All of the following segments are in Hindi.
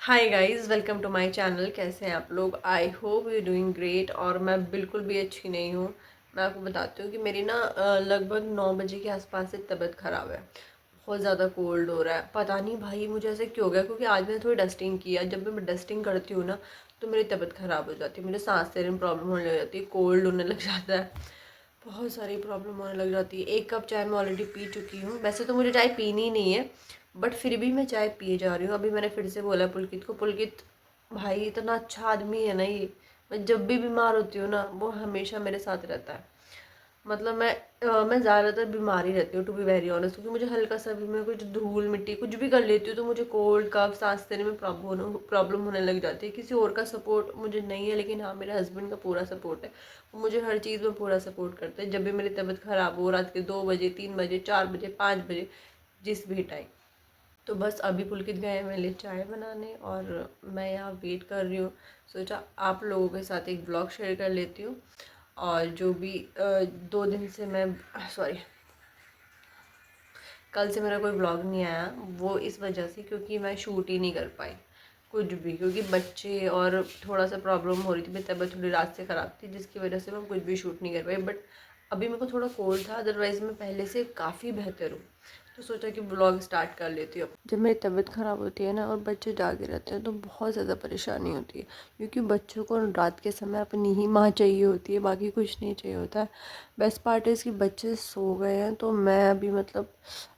Hi guys, welcome to my channel. कैसे हैं आप लोग? I hope you doing great. और मैं बिल्कुल भी अच्छी नहीं हूँ। मैं आपको बताती हूँ कि मेरी ना लगभग 9 बजे के आसपास से तबीयत ख़राब है। बहुत ज़्यादा कोल्ड हो रहा है। पता नहीं भाई मुझे ऐसे क्यों हो गया, क्योंकि आज मैंने थोड़ी डस्टिंग किया। जब भी मैं डस्टिंग करती हूँ ना तो मेरी तबीयत ख़राब हो जाती है। मुझे सांस लेने में प्रॉब्लम होने लग जाती है, कोल्ड होने लग जाता है, बहुत सारी प्रॉब्लम होने लग जाती है। 1 कप चाय मैं ऑलरेडी पी चुकी हूँ। वैसे तो मुझे चाय पीनी ही नहीं है, बट फिर भी मैं चाय पिए जा रही हूँ। अभी मैंने फिर से बोला पुलकित को, पुलकित भाई इतना अच्छा आदमी है ना ये। मैं जब भी बीमार होती हूँ ना वो हमेशा मेरे साथ रहता है। मतलब मैं ज़्यादातर बीमार ही रहती हूँ, टू बी वेरी ऑनेस्ट। क्योंकि मुझे हल्का सा भी, मैं कुछ धूल मिट्टी कुछ भी कर लेती हूँ तो मुझे कोल्ड कफ सांस लेने में प्रॉब्लम होने लग जाती है। किसी और का सपोर्ट मुझे नहीं है, लेकिन हाँ मेरे हस्बैंड का पूरा सपोर्ट है। वो मुझे हर चीज़ में पूरा सपोर्ट करते हैं। जब भी मेरी तबीयत ख़राब हो, रात के 2 बजे 3 बजे 4 बजे 5 बजे, जिस भी टाइम। तो बस अभी पुलकित गए हैं मेरे लिए चाय बनाने और मैं यहाँ वेट कर रही हूँ। सोचा आप लोगों के साथ एक ब्लॉग शेयर कर लेती हूँ। और जो भी 2 दिन से मैं, सॉरी, कल से मेरा कोई ब्लॉग नहीं आया, वो इस वजह से क्योंकि मैं शूट ही नहीं कर पाई कुछ भी। क्योंकि बच्चे और थोड़ा सा प्रॉब्लम हो रही थी, मेरी तबीयत थोड़ी रात से ख़राब थी, जिसकी वजह से मैं कुछ भी शूट नहीं कर पाई। बट अभी मेरे को थोड़ा कोल्ड था, अदरवाइज़ मैं पहले से काफ़ी बेहतर हूँ। तो सोचा कि ब्लॉग स्टार्ट कर लेती हूँ। जब मेरी तबीयत ख़राब होती है ना और बच्चे जागे रहते हैं तो बहुत ज़्यादा परेशानी होती है। क्योंकि बच्चों को रात के समय अपनी ही माँ चाहिए होती है, बाकी कुछ नहीं चाहिए होता है। बेस्ट पार्ट इज़ कि बच्चे सो गए हैं तो मैं अभी मतलब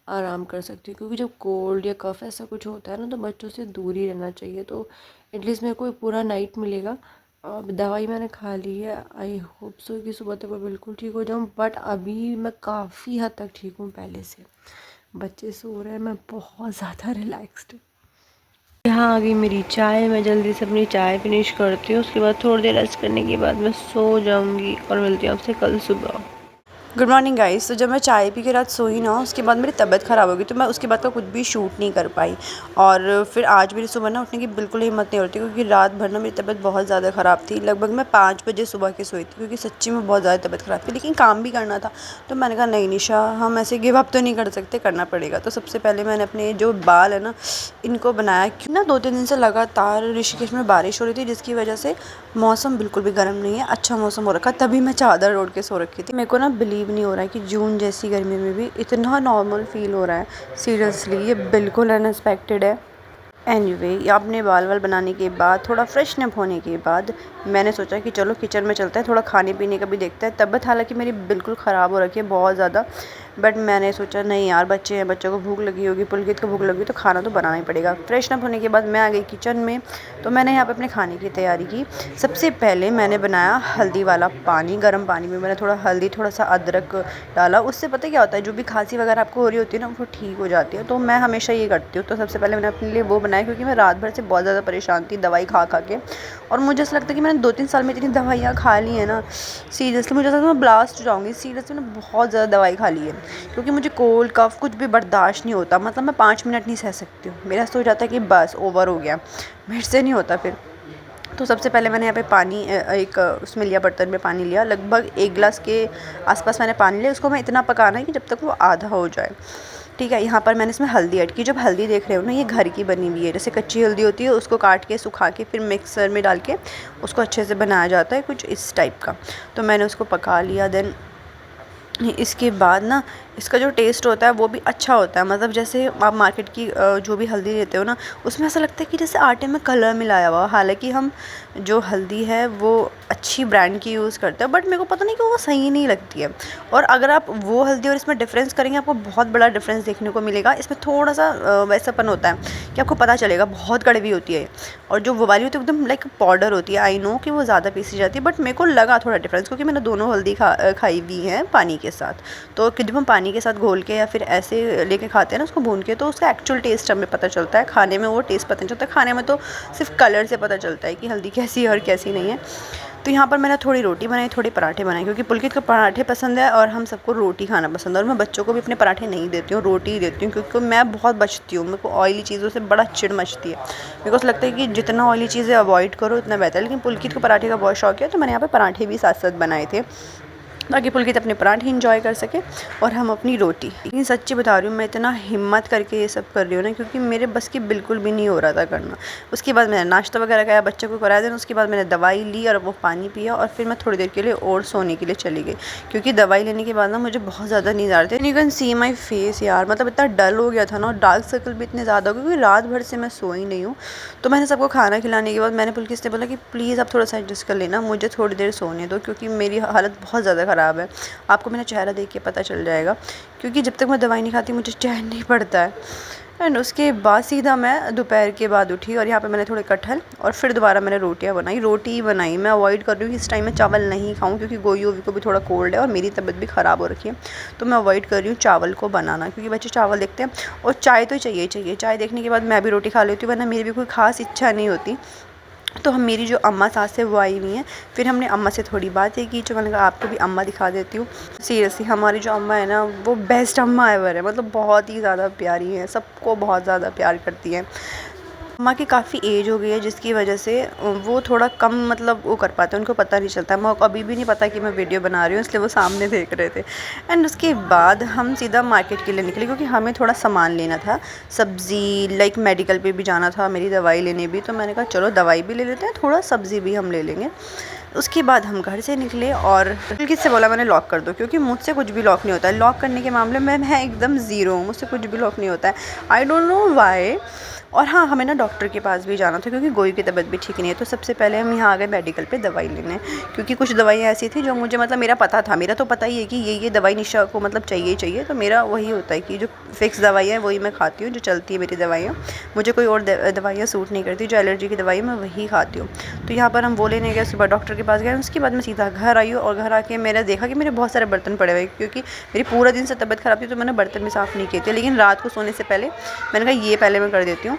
आराम कर सकती हूँ। क्योंकि जब कोल्ड या कफ़ ऐसा कुछ होता है ना तो बच्चों से दूर ही रहना चाहिए। तो एटलीस्ट मेरे को एक पूरा नाइट मिलेगा। अब दवाई मैंने खा ली है, आई होप सो कि सुबह तक मैं बिल्कुल ठीक हो जाऊँ। बट अभी मैं काफ़ी हद तक ठीक हूँ पहले से। बच्चे सो रहे हैं, मैं बहुत ज़्यादा रिलैक्स्ड हूँ। यहाँ आ गई मेरी चाय। मैं जल्दी से अपनी चाय फिनिश करती हूँ, उसके बाद थोड़ी देर रेस्ट करने के बाद मैं सो जाऊँगी और मिलती हूँ आपसे कल सुबह। Good morning guys. तो जब मैं चाय पी के रात सोई ना, उसके बाद मेरी तबीयत ख़राब हो गई, तो मैं उसके बाद का कुछ भी शूट नहीं कर पाई। और फिर आज मेरी सुबह ना उठने की बिल्कुल हिम्मत नहीं होती, क्योंकि रात भर ना मेरी तबीयत बहुत ज़्यादा ख़राब थी। लगभग मैं 5 बजे सुबह की सोई थी, क्योंकि सच्ची में बहुत ज़्यादा तबीयत ख़राब थी, लेकिन काम भी करना था। तो मैंने कहा नहीं निशा, हम ऐसे गिव अप तो नहीं कर सकते, करना पड़ेगा। तो सबसे पहले मैंने अपने जो बाल है ना इनको बनाया। क्यों ना 2-3 दिन से लगातार ऋषिकेश में बारिश हो रही थी, जिसकी वजह से मौसम बिल्कुल भी गर्म नहीं है, अच्छा मौसम हो रखा। तभी मैं चादर ओढ़ के सो रखी थी। मेरे को ना बिलीव नहीं हो रहा है कि जून जैसी गर्मी में भी इतना नॉर्मल फील हो रहा है। सीरियसली ये बिल्कुल अनएक्सपेक्टेड है। एनीवे, अपने बाल बनाने के बाद, थोड़ा फ्रेशनअप होने के बाद, मैंने सोचा कि चलो किचन में चलते हैं, थोड़ा खाने पीने का भी देखते हैं। तबीयत हालांकि मेरी बिल्कुल ख़राब हो रखी है बहुत ज़्यादा, बट मैंने सोचा नहीं यार, बच्चे हैं, बच्चों को भूख लगी होगी, पुलकित को भूख लगी, तो खाना तो बनाना ही पड़ेगा। फ्रेशनअप होने के बाद मैं आ गई किचन में। तो मैंने यहाँ पर अपने खाने की तैयारी की। सबसे पहले मैंने बनाया हल्दी वाला पानी। गर्म पानी में मैंने थोड़ा हल्दी, थोड़ा सा अदरक डाला। उससे पता क्या होता है, जो भी खांसी वगैरह आपको हो रही होती है ना वो ठीक हो जाती है। तो मैं हमेशा ये करती हूँ। तो सबसे पहले मैंने अपने लिए वो बनाया, क्योंकि मैं रात भर से बहुत ज़्यादा परेशान थी दवाई खा खा के। और मुझे ऐसा लगता है कि मैंने 2-3 साल में इतनी दवाइयाँ खा ली हैं ना, सीरियसली मुझे ऐसा लगता है मैं ब्लास्ट हो जाऊँगी। सीरियसली मैंने बहुत ज़्यादा दवाई खा ली है, क्योंकि मुझे कोल्ड कफ कुछ भी बर्दाश्त नहीं होता। मतलब मैं 5 मिनट नहीं सह सकती हूँ, मेरा ऐसा हो जाता है कि बस ओवर हो गया, मेरे से नहीं होता फिर। तो सबसे पहले मैंने यहाँ पे पानी एक उसमें लिया, बर्तन में पानी लिया। लगभग 1 गिलास के आसपास मैंने पानी लिया। उसको मैं इतना पकाना है कि जब तक वो आधा हो जाए। ठीक है, यहाँ पर मैंने इसमें हल्दी ऐड की। जब हल्दी देख रहे हो ना, ये घर की बनी हुई है। जैसे कच्ची हल्दी होती है, उसको काट के सुखा के फिर मिक्सर में डाल के उसको अच्छे से बनाया जाता है, कुछ इस टाइप का। तो मैंने उसको पका लिया। देन इसके बाद ना इसका जो टेस्ट होता है वो भी अच्छा होता है। मतलब जैसे आप मार्केट की जो भी हल्दी लेते हो ना, उसमें ऐसा लगता है कि जैसे आटे में कलर मिलाया हुआ। हालांकि हम जो हल्दी है वो अच्छी ब्रांड की यूज़ करते हैं, बट मेरे को पता नहीं कि वो सही नहीं लगती है। और अगर आप वो हल्दी और इसमें डिफरेंस करेंगे, आपको बहुत बड़ा डिफरेंस देखने को मिलेगा। इसमें थोड़ा सा वैसापन होता है कि आपको पता चलेगा, बहुत कड़वी होती है। और जो वो वाली होती है एकदम लाइक पाउडर होती है। आई नो कि वो ज़्यादा पीसी जाती है, बट मेरे को लगा थोड़ा डिफरेंस, क्योंकि मैंने दोनों हल्दी खाई हुई हैं पानी के साथ। तो जब हम पानी के साथ घोल के या फिर ऐसे लेके खाते हैं ना उसको भून के, तो उसका एक्चुअल टेस्ट हमें पता चलता है। खाने में वो टेस्ट पता नहीं चलता, खाने में तो सिर्फ कलर से पता चलता है कि हल्दी कैसी है और कैसी नहीं है। तो यहाँ पर मैंने थोड़ी रोटी बनाई, थोड़े पराठे बनाए, क्योंकि पुलकित को पराठे पसंद है और हम सबको रोटी खाना पसंद है। और मैं बच्चों को भी अपने पराठे नहीं देती हूँ, रोटी ही देती हूँ, क्योंकि मैं बहुत बचती हूँ। मेरे को ऑयली चीज़ों से बड़ा चिढ़ मचती है। मेरे को ऐसा लगता है कि जितना ऑयली चीज़ें अवॉइड करो उतना बेहतर है। लेकिन पुलकित को पराठे का बहुत शौक है, तो मैंने यहाँ पर पराठे भी साथ साथ बनाए थे। ताकि पुलकित अपने पराठे इंजॉय कर सके और हम अपनी रोटी। लेकिन सच्ची बता रही हूँ, मैं इतना हिम्मत करके ये सब कर रही हूँ ना, क्योंकि मेरे बस की बिल्कुल भी नहीं हो रहा था करना। उसके बाद मैंने नाश्ता वगैरह खाया, बच्चों को कराया, देन उसके बाद मैंने दवाई ली और वो पानी पिया और फिर मैं थोड़ी देर के लिए और सोने के लिए चली गई, क्योंकि दवाई लेने के बाद ना मुझे बहुत ज़्यादा नींद आ रही थी। You can see my face यार, मतलब इतना डल हो गया था ना, और डार्क सर्कल भी इतने ज़्यादा हो गए, क्योंकि रात भर से मैं सोई नहीं हूँ। तो मैंने सबको खाना खिलाने के बाद मैंने पुलकित से बोला कि प्लीज़ आप थोड़ा सा एडजस्ट कर लेना, मुझे थोड़ी देर सोने दो, क्योंकि मेरी हालत बहुत ज़्यादा ख़राब है। आपको मेरा चेहरा देख के पता चल जाएगा, क्योंकि जब तक मैं दवाई नहीं खाती मुझे चैन नहीं पड़ता है। एंड उसके बाद सीधा मैं दोपहर के बाद उठी और यहाँ पे मैंने थोड़े कटहल और फिर दोबारा मैंने रोटी ही बनाई। मैं अवॉइड कर रही हूँ कि इस टाइम में चावल नहीं खाऊं, क्योंकि गोई को भी थोड़ा कोल्ड है और मेरी तबीयत भी ख़राब हो रखी है, तो मैं अवॉइड कर रही हूँ चावल को बनाना, क्योंकि बच्चे चावल देखते हैं। और चाय तो चाहिए, चाय देखने के बाद मैं भी रोटी खा लेती हूँ, वरना मेरी भी कोई ख़ास इच्छा नहीं होती। तो हम मेरी जो अम्मा सास है वो आई हुई हैं, फिर हमने अम्मा से थोड़ी बातें की, तो मैंने कहा आपको भी अम्मा दिखा देती हूँ। सीरियसली हमारी जो अम्मा है ना, वो बेस्ट अम्मा एवर है, मतलब बहुत ही ज़्यादा प्यारी है, सबको बहुत ज़्यादा प्यार करती हैं। अम्मा की काफ़ी एज हो गई है, जिसकी वजह से वो थोड़ा कम मतलब वो कर पाते हैं, उनको पता नहीं चलता। मैं अभी भी नहीं पता कि मैं वीडियो बना रही हूँ, इसलिए वो सामने देख रहे थे। एंड उसके बाद हम सीधा मार्केट के लिए निकले, क्योंकि हमें थोड़ा सामान लेना था, सब्ज़ी, लाइक मेडिकल पे भी जाना था, मेरी दवाई लेने भी। तो मैंने कहा चलो दवाई भी ले लेते हैं, थोड़ा सब्ज़ी भी हम ले लेंगे। उसके बाद हम घर से निकले और पुलकित से बोला मैंने लॉक कर दो, क्योंकि मुझसे कुछ भी लॉक नहीं होता है। लॉक करने के मामले में मैं एकदम ज़ीरो हूँ, मुझसे कुछ भी लॉक नहीं होता है, आई डोंट नो वाई। और हाँ, हमें ना डॉक्टर के पास भी जाना था, क्योंकि गोई की तबीयत भी ठीक नहीं है। तो सबसे पहले हम यहाँ आ गए मेडिकल पे दवाई लेने, क्योंकि कुछ दवाइयाँ ऐसी थी जो मुझे मतलब मेरा पता था, मेरा तो पता ही है कि ये दवाई निशा को मतलब चाहिए ही चाहिए। तो मेरा वही होता है कि जो फिक्स दवाइयाँ हैं वही मैं खाती हूँ, जो चलती है मेरी दवाइयाँ। मुझे कोई और दवाइयाँ सूट नहीं करती, जो एलर्जी की दवाई मैं वही खाती हूँ। तो यहाँ पर हम वो लेने गए, सुबह डॉक्टर के पास गए। उसके बाद मैं सीधा घर आई हूँ, और घर आके मैंने देखा कि मेरे बहुत सारे बर्तन पड़े हुए, क्योंकि मेरी पूरा दिन से तबीयत ख़राब थी, तो मैंने बर्तन भी साफ़ नहीं किए थे। लेकिन रात को सोने से पहले मैंने कहा ये पहले मैं कर देती हूँ,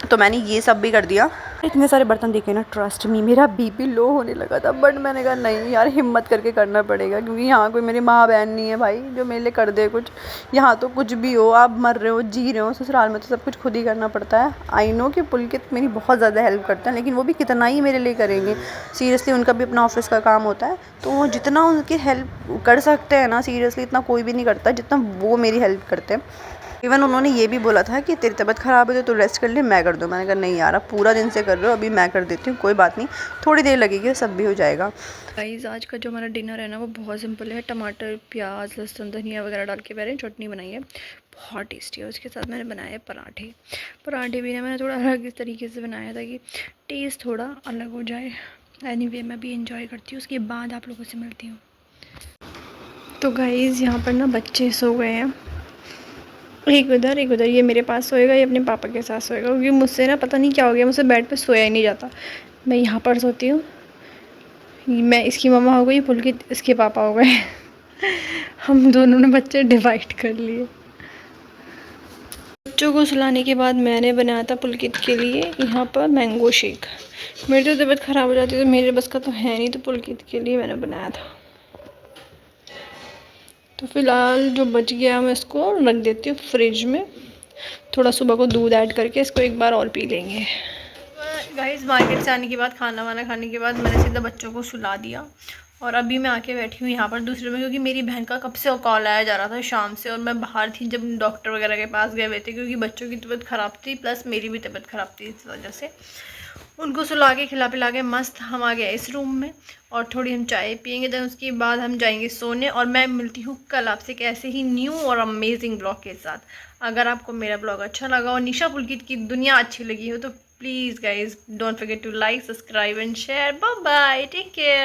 तो मैंने ये सब भी कर दिया। इतने सारे बर्तन देखे ना, ट्रस्ट मी मेरा बीपी लो होने लगा था, बट मैंने कहा नहीं यार, हिम्मत करके करना पड़ेगा, क्योंकि यहाँ कोई मेरी माँ बहन नहीं है भाई जो मेरे लिए कर दे कुछ। यहाँ तो कुछ भी हो, आप मर रहे हो जी रहे हो, ससुराल में तो सब कुछ खुद ही करना पड़ता है। आई नो कि पुलकित मेरी बहुत ज़्यादा हेल्प करते हैं, लेकिन वो भी कितना ही मेरे लिए करेंगे। सीरियसली उनका भी अपना ऑफिस का काम होता है, तो वो जितना उनकी हेल्प कर सकते हैं ना, सीरियसली इतना कोई भी नहीं करता जितना वो मेरी हेल्प करते हैं। इवन उन्होंने ये भी बोला था कि तेरी तबीयत ख़राब है तो रेस्ट कर ले, मैं कर दूँ। मैंने कहा नहीं यार, आप पूरा दिन से कर रहे हो, अभी मैं कर देती हूँ, कोई बात नहीं, थोड़ी देर लगेगी, सब भी हो जाएगा। गाइस आज का जो हमारा डिनर है ना, वो बहुत सिंपल है। टमाटर, प्याज, लहसुन, धनिया वगैरह डाल के मैंने चटनी बनाई है, बहुत टेस्टी है। उसके साथ मैंने बनाए पराठे भी ना मैंने थोड़ा अलग इस तरीके से बनाया था कि टेस्ट थोड़ा अलग हो जाए। एनीवे मैं भी इंजॉय करती हूँ। उसके बाद आप लोगों से मिलती हूँ। तो गाइस यहाँ पर ना बच्चे सो गए हैं, एक उधर ये मेरे पास सोएगा, ये अपने पापा के साथ सोएगा, क्योंकि मुझसे ना पता नहीं क्या हो गया, मुझसे बेड पे सोया ही नहीं जाता। मैं यहाँ पर सोती हूँ, मैं इसकी मम्मा हो गई, पुलकित इसके पापा हो गए। हम दोनों ने बच्चे डिवाइड कर लिए। बच्चों को सुलाने के बाद मैंने बनाया था पुलकित के लिए यहाँ पर मैंगो शेक। मेरी तो तबीयत ख़राब हो जाती है, तो मेरे बस का तो है नहीं, तो पुलकित के लिए मैंने बनाया था। तो फ़िलहाल जो बच गया मैं इसको रख देती हूँ फ्रिज में, थोड़ा सुबह को दूध ऐड करके इसको एक बार और पी लेंगे। गाइस मार्केट से आने के बाद, खाना वाना खाने के बाद मैंने सीधा बच्चों को सुला दिया, और अभी मैं आके बैठी हूँ यहाँ पर दूसरे में, क्योंकि मेरी बहन का कब से कॉल आया जा रहा था शाम से, और मैं बाहर थी जब डॉक्टर वगैरह के पास गए हुए थे, क्योंकि बच्चों की तबीयत ख़राब थी प्लस मेरी भी तबीयत ख़राब थी। इस वजह से उनको सुला के खिला पिला के मस्त हम आ गए इस रूम में, और थोड़ी हम चाय पियेंगे, देन उसके बाद हम जाएंगे सोने। और मैं मिलती हूँ कल आपसे कैसे ही न्यू और अमेजिंग ब्लॉग के साथ। अगर आपको मेरा ब्लॉग अच्छा लगा और निशा पुलकित की दुनिया अच्छी लगी हो, तो please guys don't forget to like, subscribe and share. Bye bye, take care.